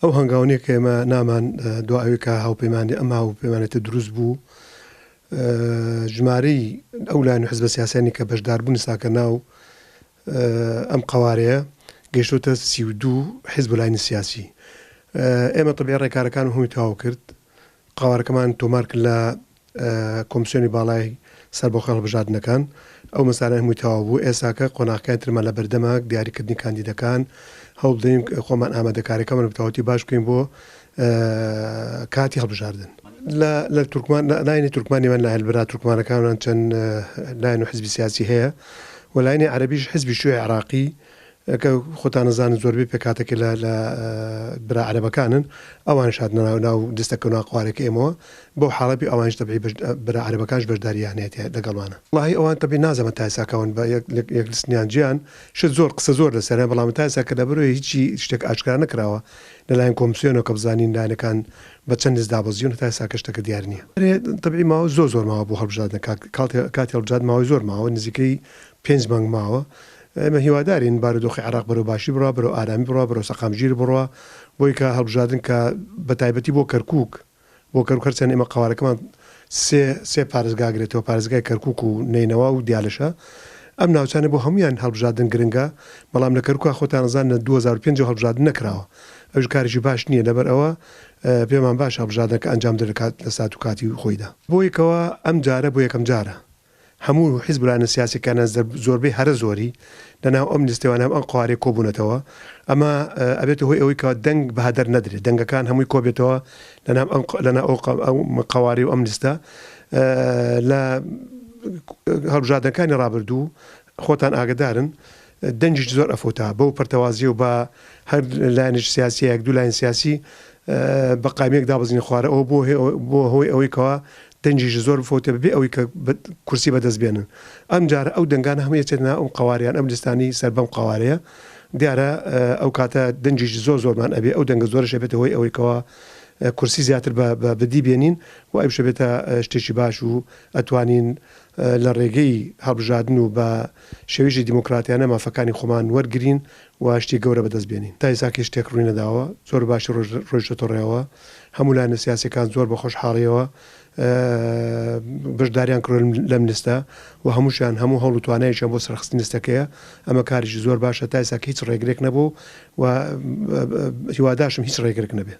ئەو هەنگاوانەیە کە ئێمە نامان دوای ئەوەی کە هاوپەیمانی ئەم هاوپەیمانێتە دروست بوو ژمارەی ئەو لایەن و حیزبە سیاسیانی کە بەشداربوون ساکە ناو ئەم قوارەیە گەیشتۆتە 32 حیزب و لایەنی سیاسی. ئێمە طبیعی ڕێکارەکان هەمووی تەواو کرد، قوارەکەمان تۆمار کرد لە کۆمسیۆنی باڵای سەر بۆ هەڵبژاردنەکان، ئەو مەسالە هەمووی تەواو بوو. ئێساکە قۆناغەکانی ترمان لە بەردەما دیاریکردنی کاندیدەکان هەوڵ بدەین خۆمان ئامادەکاریەکەمان بە تەواوەتی باش بکەین بۆ کاتی هەڵبژاردن. لە تورکمان لایەنی تورکمانیمان لە هەلبرا تورکمانەکانمان چەند لایەن و حیزبی سیاسی هەیە، و لایەنی عەرەبیش حیزبی شیووعی عێراقی کە خۆتان نەزانن زۆربەی پێکاتێکی لە برا عەرەبەکانن، ئەوانش هاتنە ناو دەستەکەونا قوارێکی ئێمەوە بۆ حاڵەبی ئەوانش تەبیعی برا عەرەبەکانش بەشداریان هەیە لەگەڵمانە. وڵاهی ئەوان تەبیعی نازەمە تا ئێساکەون بە یەکلستنیان گیان شت زۆر قسە زۆر لەسەرە، بەڵام تا ئێسا کە لەبەرەوەی هیچی شتێک ئاشکرا نەکراوە لەلایەن کۆمسیۆنەوە کە بزانین لایەنەکان بە چەند دەست دابەزیون تا ئێسا شتێکە دیار نییە. تەبیعی ماوە زۆر ماوە بۆ هەڵبژاردن، کاتی هەڵبژاردن ماوەی زۆر ماوە، نزیکەی 5 مانگ ماوە. ئێمە هیوادارین بارودۆخی عێراق بەرەو باشی بڕوا، بەرەو ئارامی بڕوا، بەرەو سەقامگیر بڕوا، بۆی کە هەڵبژاردن کە بە تایبەتی بۆ کەرکووک هەرچەند ئێمە قوارەکەمان سێ پارێزگاگرێتەوە، پارێزگای کەرکووک و نینەوا و دیالەشە. ئەم ناوچانە بۆ هەمویان هەڵبژاردن گرنگە، بەڵام لە کەرکووک خۆتان نەزان لە 2005 هەڵبژاردن نەکراوە. ئەوش کارێکی باش نییە، لەبەر ئەوە پێمان باش هەڵبژاردنەکە ئەنجام دەدرێت لە سات و کاتی خۆیدا. بۆیکەوە ئەم جارە بۆ یەکەم جارە هەموو حیزب و لایەنە سیاسیەکانە زۆربەی هەرە زۆری لەناو ئەم لیستەوانە ئەم قوارێ کۆبوونەتەوە. ئەمە ئەبێتە هۆی ئەوەی کە دەنگ بەهادەر نەدرێت، دەنگەکان هەمووی کۆبێتەوە لەناو ئەو قواری و ئەم لیستە. لە هەڵبژاردنەکانی ڕابردوو خۆتان ئاگدارن دەنجی زۆر ئەفۆتا بەو پەرتەوازی و بە هەر لایەنێک سیاسی یەک دوو لایەن سیاسی بە قایمێک دابەزینی خوارە ئەوە بۆ هۆی ئەوەی کەوا دەنجیش زۆر فۆتە ببێ ئەوەی کە کورسی بەدەست بێنن. ئەم جارە ئەو دەنگانە هەموو چێتنا ئەم قواریان ئەم لیستانی سەر بەم قوارەیە دیارە ئەو کاتە دەنجیش زۆرمان ئەبێ، ئەو دەنگە زۆرش بێتە هۆی ئەوەی کەوا کورسی زیاتر بەدی بێنین و ئەوش بێتە شتێکی باش و ئەتوانین لە ڕێگەی هەڵبژاردن و بە شێویژی دیموکراتیانە مافەکانی خۆمان وەرگرین و شتی گەورە بەدەست بێنین. تا ئێساکە شتێک ڕووی نەداوە، زۆر باشی ڕۆیشتە ڕێەوە، هەموو لایەنە سیاسیەکان زۆر بە خۆشحاڵیەوە بەشداریان کڕۆ لەم لیستە و هەمووشیان هەموو هەوڵ و توانایشیان بۆ سەرخستنی لیستەکەیە. ئەمە کاریشی زۆر باشە، تا ئێساکە هیچ ڕێگرێک نەبوو و هیواداشم هیچ ڕێگرێک نەبێت.